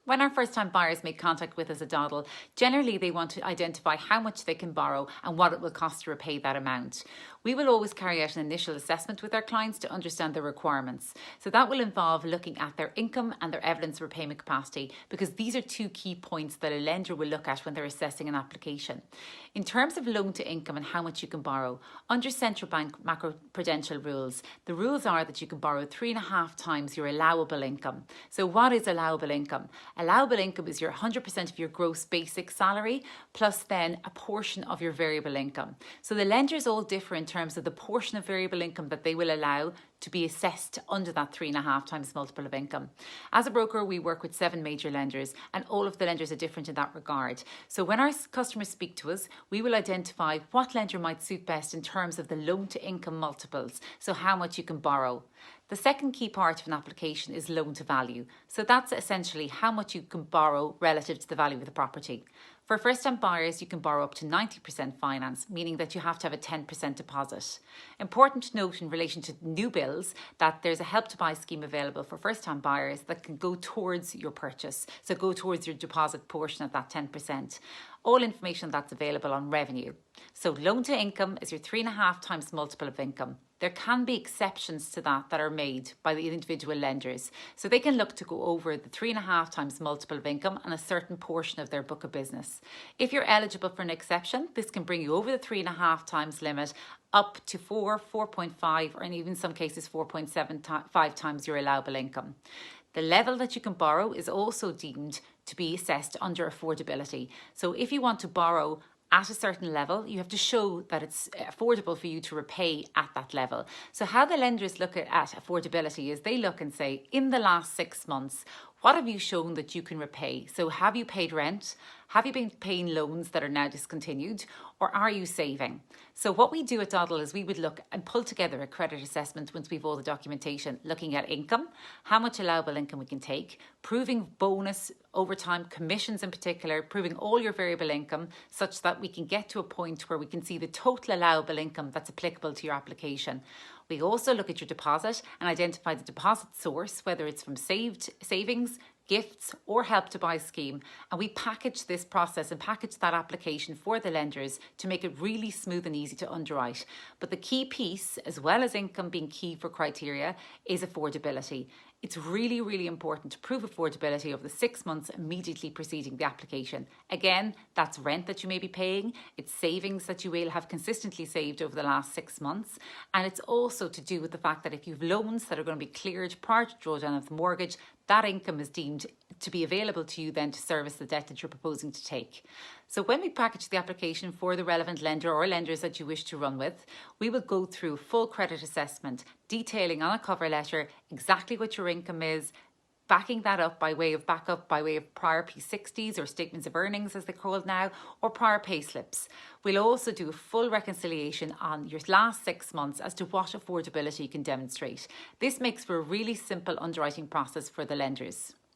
When our first-time buyers make contact with us at Doddl, generally they want to identify how much they can borrow and what it will cost to repay that amount. We will always carry out an initial assessment with our clients to understand their requirements. So that will involve looking at their income and their evidence of repayment capacity, because these are two key points that a lender will look at when they're assessing an application. In terms of loan to income and how much you can borrow, under central bank macroprudential rules, the rules are that you can borrow 3.5 times your allowable income. So what is allowable income? Allowable income is your 100% of your gross basic salary plus then a portion of your variable income. So the lenders all differ in terms of the portion of variable income that they will allow to be assessed under that 3.5 times multiple of income. As a broker, we work with 7 major lenders, and all of the lenders are different in that regard. So when our customers speak to us, we will identify what lender might suit best in terms of the loan to income multiples, so how much you can borrow. The second key part of an application is loan to value. So that's essentially how much you can borrow relative to the value of the property. For first-time buyers, you can borrow up to 90% finance, meaning that you have to have a 10% deposit. Important to note in relation to new builds that there's a help to buy scheme available for first-time buyers that can go towards your purchase, so go towards your deposit portion of that 10%. All information that's available on revenue. So loan to income is your 3.5 times multiple of income. There can be exceptions to that are made by the individual lenders. So they can look to go over the 3.5 times multiple of income on a certain portion of their book of business. If you're eligible for an exception, this can bring you over the 3.5 times limit up to 4, 4.5, or in even some cases 4.75 times your allowable income. The level that you can borrow is also deemed to be assessed under affordability. So if you want to borrow at a certain level, you have to show that it's affordable for you to repay at that level. So how the lenders look at affordability is they look and say, in the last 6 months, what have you shown that you can repay? So have you paid rent? Have you been paying loans that are now discontinued? Or are you saving? So what we do at Doddl is we would look and pull together a credit assessment once we've all the documentation, looking at income, how much allowable income we can take, proving bonus, overtime, commissions in particular, proving all your variable income such that we can get to a point where we can see the total allowable income that's applicable to your application. We also look at your deposit and identify the deposit source, whether it's from savings, gifts or help to buy scheme, and we package this process and package that application for the lenders to make it really smooth and easy to underwrite. But the key piece, as well as income being key for criteria, is affordability. It's really, really important to prove affordability over the 6 months immediately preceding the application. Again, that's rent that you may be paying, it's savings that you will have consistently saved over the last 6 months, and it's also to do with the fact that if you have loans that are going to be cleared prior to drawdown of the mortgage, that income is deemed to be available to you then to service the debt that you're proposing to take. So when we package the application for the relevant lender or lenders that you wish to run with, we will go through full credit assessment, detailing on a cover letter exactly what your income is, backing that up by way of prior P60s or statements of earnings as they're called now, or prior pay slips. We'll also do a full reconciliation on your last 6 months as to what affordability you can demonstrate. This makes for a really simple underwriting process for the lenders.